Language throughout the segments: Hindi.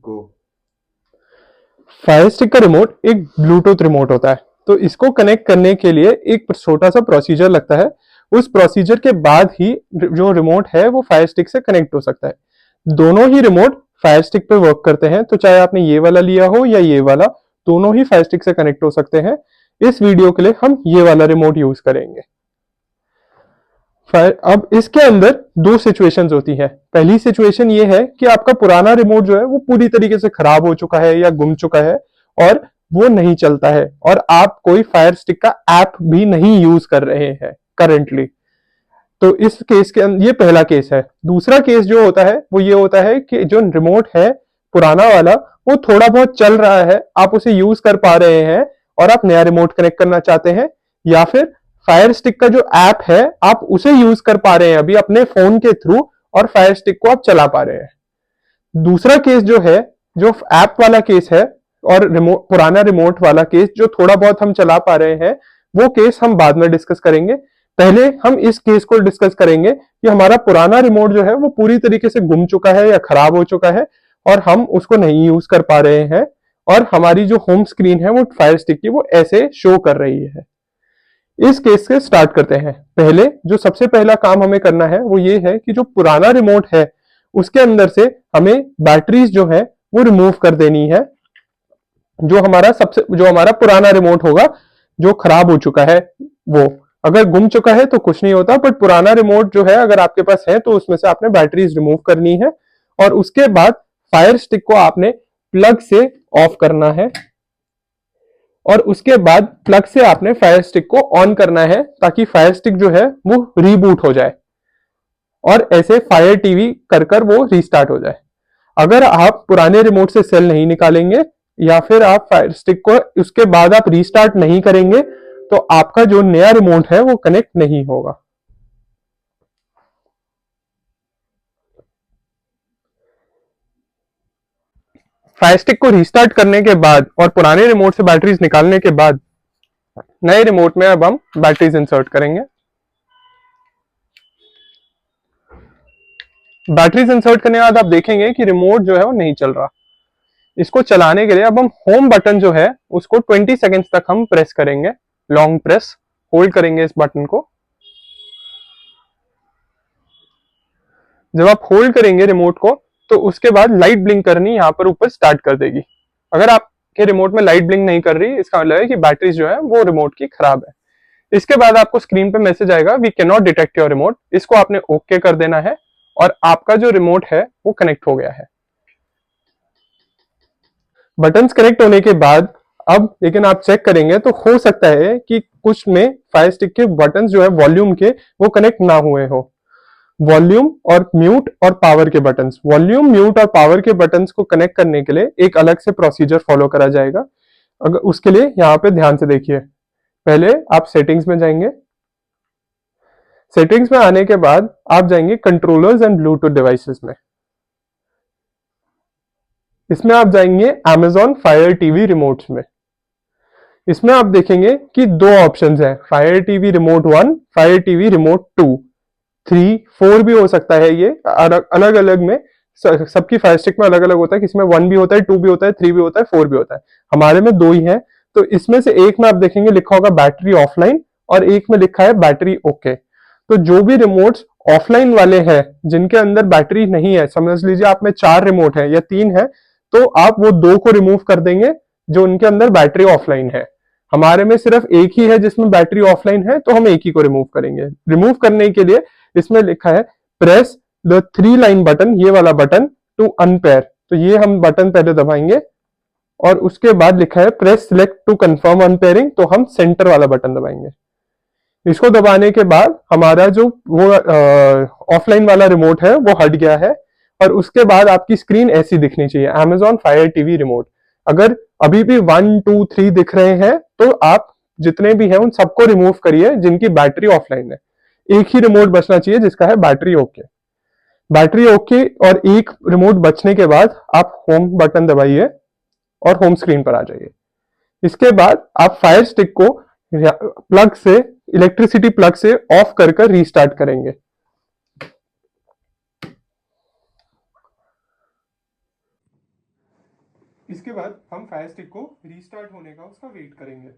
को? फायर स्टिक का रिमोट एक ब्लूटूथ रिमोट होता है, तो इसको कनेक्ट करने के लिए एक छोटा सा प्रोसीजर लगता है। उस प्रोसीजर के बाद ही जो रिमोट है वो फायर स्टिक से कनेक्ट हो सकता है। दोनों ही रिमोट फायर स्टिक पे वर्क करते हैं, तो चाहे आपने ये वाला लिया हो या ये वाला, दोनों ही फायर स्टिक से कनेक्ट हो सकते हैं। इस वीडियो के लिए हम ये वाला रिमोट यूज करेंगे। अब इसके अंदर दो सिचुएशंस होती है। पहली सिचुएशन ये है कि आपका पुराना रिमोट जो है वो पूरी तरीके से खराब हो चुका है या गुम चुका है और वो नहीं चलता है, और आप कोई फायर स्टिक का ऐप भी नहीं यूज कर रहे हैं करंटली। तो इस केस के अंदर ये पहला केस है। दूसरा केस जो होता है वो ये होता है कि जो रिमोट है पुराना वाला, वो थोड़ा बहुत चल रहा है, आप उसे यूज कर पा रहे हैं और आप नया रिमोट कनेक्ट करना चाहते हैं, या फिर फायर स्टिक का जो ऐप है आप उसे यूज कर पा रहे हैं अभी अपने फोन के थ्रू, और फायर स्टिक को आप चला पा रहे हैं। दूसरा केस जो है, जो ऐप वाला केस है, और पुराना रिमोट वाला केस जो थोड़ा बहुत हम चला पा रहे हैं, वो केस हम बाद में डिस्कस करेंगे। पहले हम इस केस को डिस्कस करेंगे कि हमारा पुराना रिमोट जो है वो पूरी तरीके से गुम चुका है या खराब हो चुका है और हम उसको नहीं यूज कर पा रहे हैं, और हमारी जो होम स्क्रीन है वो फायर स्टिक की वो ऐसे शो कर रही है। इस केस से स्टार्ट करते हैं। पहले जो सबसे पहला काम हमें करना है वो ये है कि जो पुराना रिमोट है उसके अंदर से हमें बैटरीज जो है वो रिमूव कर देनी है। जो हमारा पुराना रिमोट होगा जो खराब हो चुका है, वो अगर गुम चुका है तो कुछ नहीं होता, बट पुराना रिमोट जो है अगर आपके पास है तो उसमें से आपने बैटरीज रिमूव करनी है, और उसके बाद फायर स्टिक को आपने प्लग से ऑफ करना है, और उसके बाद प्लग से आपने फायर स्टिक को ऑन करना है ताकि फायर स्टिक जो है वो रीबूट हो जाए और ऐसे फायर टीवी कर वो रीस्टार्ट हो जाए। अगर आप पुराने रिमोट से सेल नहीं निकालेंगे या फिर आप फायर स्टिक को उसके बाद आप रीस्टार्ट नहीं करेंगे तो आपका जो नया रिमोट है वो कनेक्ट नहीं होगा। फायर स्टिक को रीस्टार्ट करने के बाद और पुराने रिमोट से बैटरीज निकालने के बाद नए रिमोट में अब हम बैटरीज इंसर्ट करेंगे। बैटरीज इंसर्ट करने के बाद आप देखेंगे कि रिमोट जो है वो नहीं चल रहा। इसको चलाने के लिए अब हम होम बटन जो है उसको 20 सेकेंड्स तक हम प्रेस करेंगे, लॉन्ग प्रेस होल्ड करेंगे इस बटन को। जब आप होल्ड करेंगे रिमोट को तो उसके बाद लाइट ब्लिंक करनी यहाँ पर ऊपर स्टार्ट कर देगी। अगर आपके रिमोट में लाइट ब्लिंक नहीं कर रही, इसका मतलब है कि बैटरी जो है वो रिमोट की खराब है। इसके बाद आपको स्क्रीन पे मैसेज आएगा, we can not detect your remote. इसको आपने ओके कर देना है और आपका जो रिमोट है वो कनेक्ट हो गया है। बटन्स कनेक्ट होने के बाद अब लेकिन आप चेक करेंगे तो हो सकता है कि कुछ में फायर स्टिक के बटन्स जो है वॉल्यूम के वो कनेक्ट ना हुए हो। वॉल्यूम और म्यूट और पावर के बटन्स, वॉल्यूम म्यूट और पावर के बटन्स को कनेक्ट करने के लिए एक अलग से प्रोसीजर फॉलो करा जाएगा। अगर उसके लिए यहाँ पे ध्यान से देखिए, पहले आप सेटिंग्स में जाएंगे। सेटिंग्स में आने के बाद आप जाएंगे कंट्रोलर्स एंड ब्लूटूथ डिवाइसेस में। इसमें आप जाएंगे Amazon फायर टीवी रिमोट्स में। इसमें आप देखेंगे कि दो ऑप्शंस हैं, fire TV remote 1, fire TV remote 2, 3, 4 भी हो सकता है। ये अलग अलग में सबकी फायर स्टिक में अलग अलग होता है, किसी में 1 भी होता है, 2 भी होता है, 3 भी होता है, 4 भी होता है। हमारे में 2 ही है। तो इसमें से एक में आप देखेंगे लिखा होगा बैटरी ऑफलाइन और एक में लिखा है बैटरी ओके। तो जो भी रिमोट्स ऑफलाइन वाले हैं जिनके अंदर बैटरी नहीं है, समझ लीजिए आप में 4 रिमोट है या 3 है, तो आप वो 2 को रिमूव कर देंगे जो उनके अंदर बैटरी ऑफलाइन है। हमारे में सिर्फ एक ही है जिसमें बैटरी ऑफलाइन है, तो हम एक ही को रिमूव करेंगे। रिमूव करने के लिए इसमें लिखा है प्रेस द 3 लाइन बटन, ये वाला बटन, टू अनपेयर। तो ये हम बटन पहले दबाएंगे और उसके बाद लिखा है प्रेस सिलेक्ट टू कंफर्म अनपेयरिंग, तो हम सेंटर वाला बटन दबाएंगे। इसको दबाने के बाद हमारा जो वो ऑफलाइन वाला रिमोट है वो हट गया है, और उसके बाद आपकी स्क्रीन ऐसी दिखनी चाहिए, Amazon फायर टीवी रिमोट। अगर अभी भी 1, 2, 3 दिख रहे हैं तो आप जितने भी हैं उन सबको रिमूव करिए जिनकी बैटरी ऑफलाइन है। एक ही रिमोट बचना चाहिए जिसका है बैटरी ओके। बैटरी ओके और एक रिमोट बचने के बाद आप होम बटन दबाइए और होम स्क्रीन पर आ जाइए। इसके बाद आप फायर स्टिक को प्लग से, इलेक्ट्रिसिटी प्लग से ऑफ कर रीस्टार्ट करेंगे। इसके बाद हम फायर स्टिक को रीस्टार्ट होने का उसका वेट करेंगे।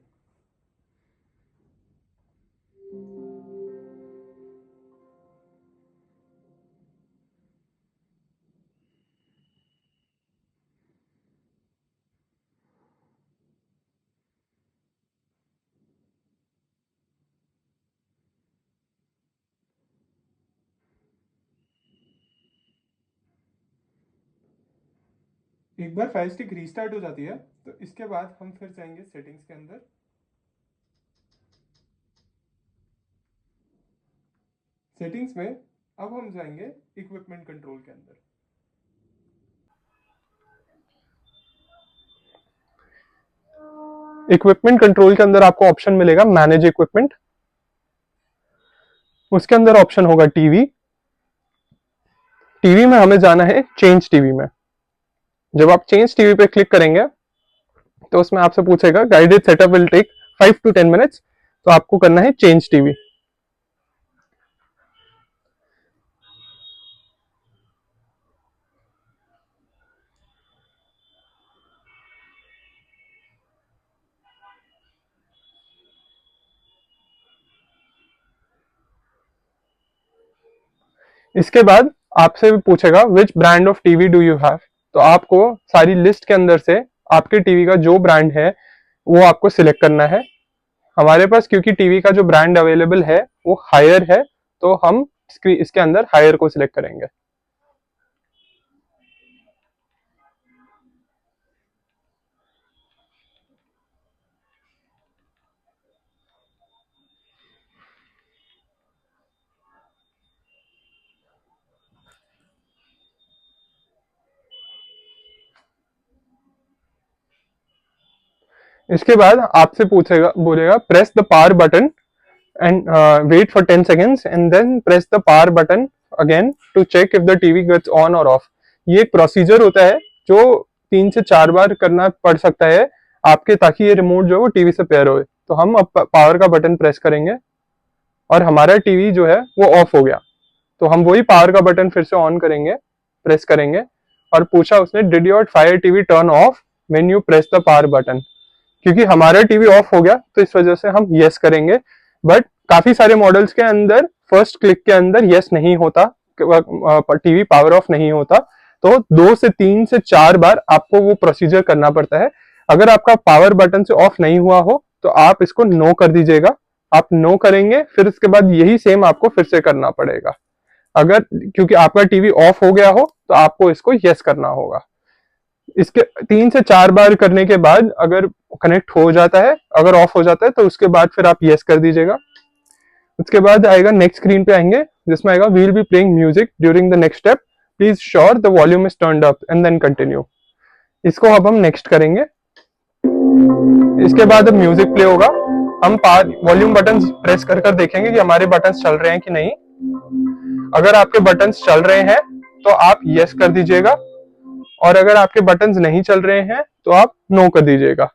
एक बार फायर स्टिक रीस्टार्ट हो जाती है तो इसके बाद हम फिर जाएंगे सेटिंग्स के अंदर। सेटिंग्स में अब हम जाएंगे इक्विपमेंट कंट्रोल के अंदर। इक्विपमेंट कंट्रोल के अंदर आपको ऑप्शन मिलेगा मैनेज इक्विपमेंट। उसके अंदर ऑप्शन होगा टीवी। टीवी में हमें जाना है चेंज टीवी में। जब आप चेंज टीवी पे क्लिक करेंगे तो उसमें आपसे पूछेगा guided setup will take 5 to 10 minutes, तो आपको करना है चेंज टीवी। इसके बाद आपसे भी पूछेगा which brand of TV do you have, तो आपको सारी लिस्ट के अंदर से आपके टीवी का जो ब्रांड है वो आपको सिलेक्ट करना है। हमारे पास क्योंकि टीवी का जो ब्रांड अवेलेबल है वो हायर है, तो हम इसके अंदर हायर को सिलेक्ट करेंगे। इसके बाद आपसे पूछेगा, बोलेगा press the power button and wait for 10 seconds and then press the power button again to check if the TV gets on or off। ये एक प्रोसीजर होता है जो 3 से 4 बार करना पड़ सकता है आपके, ताकि ये रिमोट जो है वो टीवी से पेयर हो। तो हम अब पावर का बटन प्रेस करेंगे और हमारा टीवी जो है वो ऑफ हो गया, तो हम वही पावर का बटन फिर से ऑन करेंगे, प्रेस करेंगे। और पूछा उसने did your fire TV turn off when you press the power button. क्योंकि हमारा टीवी ऑफ हो गया तो इस वजह से हम यस करेंगे। बट काफी सारे मॉडल्स के अंदर फर्स्ट क्लिक के अंदर यस नहीं होता, टीवी पावर ऑफ नहीं होता, तो 2 से 3 से 4 बार आपको वो प्रोसीजर करना पड़ता है। अगर आपका पावर बटन से ऑफ नहीं हुआ हो तो आप इसको नो कर दीजिएगा। आप नो करेंगे फिर उसके बाद यही सेम आपको फिर से करना पड़ेगा। अगर क्योंकि आपका टीवी ऑफ हो गया हो तो आपको इसको यस करना होगा। इसके 3 से 4 बार करने के बाद अगर कनेक्ट हो जाता है, अगर ऑफ हो जाता है तो उसके बाद फिर आप यस कर दीजिएगा। उसके बाद आएगा नेक्स्ट स्क्रीन पे आएंगे जिसमें आएगा we will be playing music during the next step, please sure the volume is turned up and then continue. इसको अब हम नेक्स्ट करेंगे। इसके बाद अब म्यूजिक प्ले होगा। हम वॉल्यूम बटन प्रेस कर कर देखेंगे कि हमारे बटन चल रहे हैं कि नहीं। अगर आपके बटन चल रहे हैं तो आप यस कर दीजिएगा, और अगर आपके बटन्स नहीं चल रहे हैं तो आप नो कर दीजिएगा।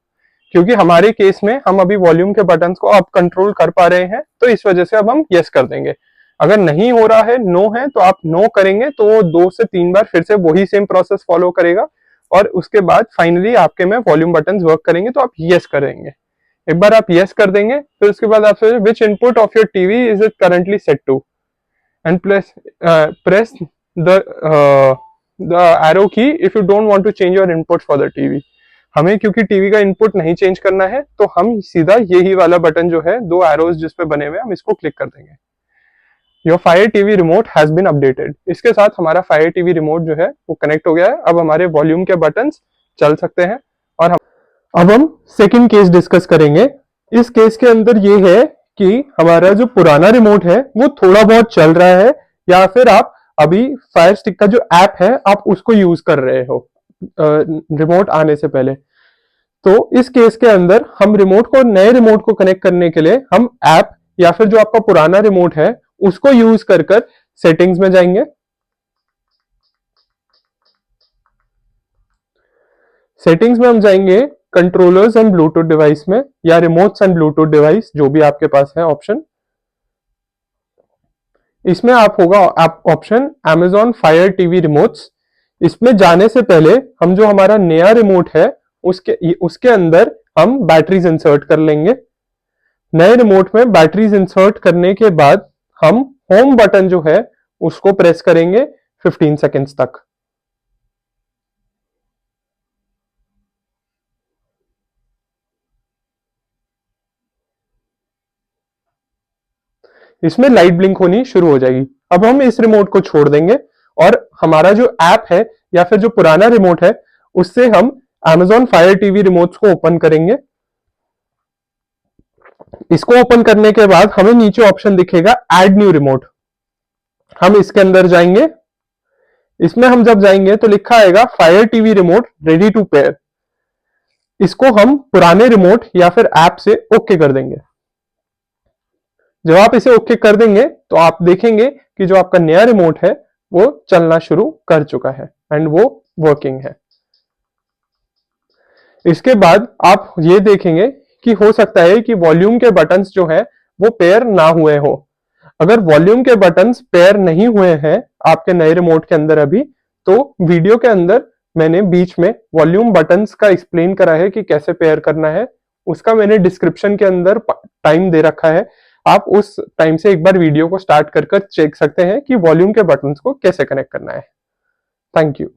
क्योंकि हमारे केस में हम अभी वॉल्यूम के बटन्स को अब कंट्रोल कर पा रहे हैं, तो इस वजह से अब हम यस कर देंगे। अगर नहीं हो रहा है, नो है, तो आप नो करेंगे तो वो 2 से 3 बार फिर से वही सेम प्रोसेस फॉलो करेगा, और उसके बाद फाइनली आपके में वॉल्यूम बटन्स वर्क करेंगे तो आप यस करेंगे। एक बार आप यस कर देंगे फिर उसके बाद आपसे which input of your TV is it currently set to, and press the arrow key if you don't want to change your input for the TV. हमें क्योंकि टीवी का इनपुट नहीं चेंज करना है तो हम सीधा यही वाला बटन जो है 2 एरोज जिस पे बने हुए हम इसको क्लिक कर देंगे। Your fire TV remote has been updated. इसके साथ हमारा फायर टीवी रिमोट जो है वो कनेक्ट हो गया है। अब हमारे वॉल्यूम के बटन्स चल सकते हैं। और अब हम सेकंड केस डिस्कस करेंगे। इस केस के अंदर ये है कि हमारा जो पुराना रिमोट है वो थोड़ा बहुत चल रहा है, या फिर आप अभी फायर स्टिक का जो ऐप है आप उसको यूज कर रहे हो रिमोट आने से पहले। तो इस केस के अंदर हम रिमोट को नए रिमोट को कनेक्ट करने के लिए हम ऐप या फिर जो आपका पुराना रिमोट है उसको यूज कर कर सेटिंग्स में जाएंगे। सेटिंग्स में हम जाएंगे कंट्रोलर्स एंड ब्लूटूथ डिवाइस में, या रिमोट्स एंड ब्लूटूथ डिवाइस जो भी आपके पास है ऑप्शन। इसमें आप होगा आप option Amazon Fire TV remotes. इसमें जाने से पहले हम जो हमारा नया रिमोट है उसके उसके अंदर हम बैटरीज इंसर्ट कर लेंगे। नए रिमोट में बैटरीज इंसर्ट करने के बाद हम होम बटन जो है उसको प्रेस करेंगे 15 सेकेंड्स तक। इसमें लाइट ब्लिंक होनी शुरू हो जाएगी। अब हम इस रिमोट को छोड़ देंगे और हमारा जो ऐप है या फिर जो पुराना रिमोट है उससे हम Amazon Fire TV रिमोट्स को ओपन करेंगे। इसको ओपन करने के बाद हमें नीचे ऑप्शन दिखेगा ऐड न्यू रिमोट। हम इसके अंदर जाएंगे। इसमें हम जब जाएंगे तो लिखा आएगा fire TV remote ready to pair. इसको हम पुराने रिमोट या फिर ऐप से ओके कर देंगे। जब आप इसे ओके कर देंगे तो आप देखेंगे कि जो आपका नया रिमोट है वो चलना शुरू कर चुका है एंड वो वर्किंग है। इसके बाद आप ये देखेंगे कि हो सकता है कि वॉल्यूम के बटन्स जो है वो पेयर ना हुए हो। अगर वॉल्यूम के बटन्स पेयर नहीं हुए हैं आपके नए रिमोट के अंदर अभी, तो वीडियो के अंदर मैंने बीच में वॉल्यूम बटन्स का एक्सप्लेन करा है कि कैसे पेयर करना है। उसका मैंने डिस्क्रिप्शन के अंदर टाइम दे रखा है। आप उस टाइम से एक बार वीडियो को स्टार्ट कर चेक सकते हैं कि वॉल्यूम के बटन्स को कैसे कनेक्ट करना है। Thank you.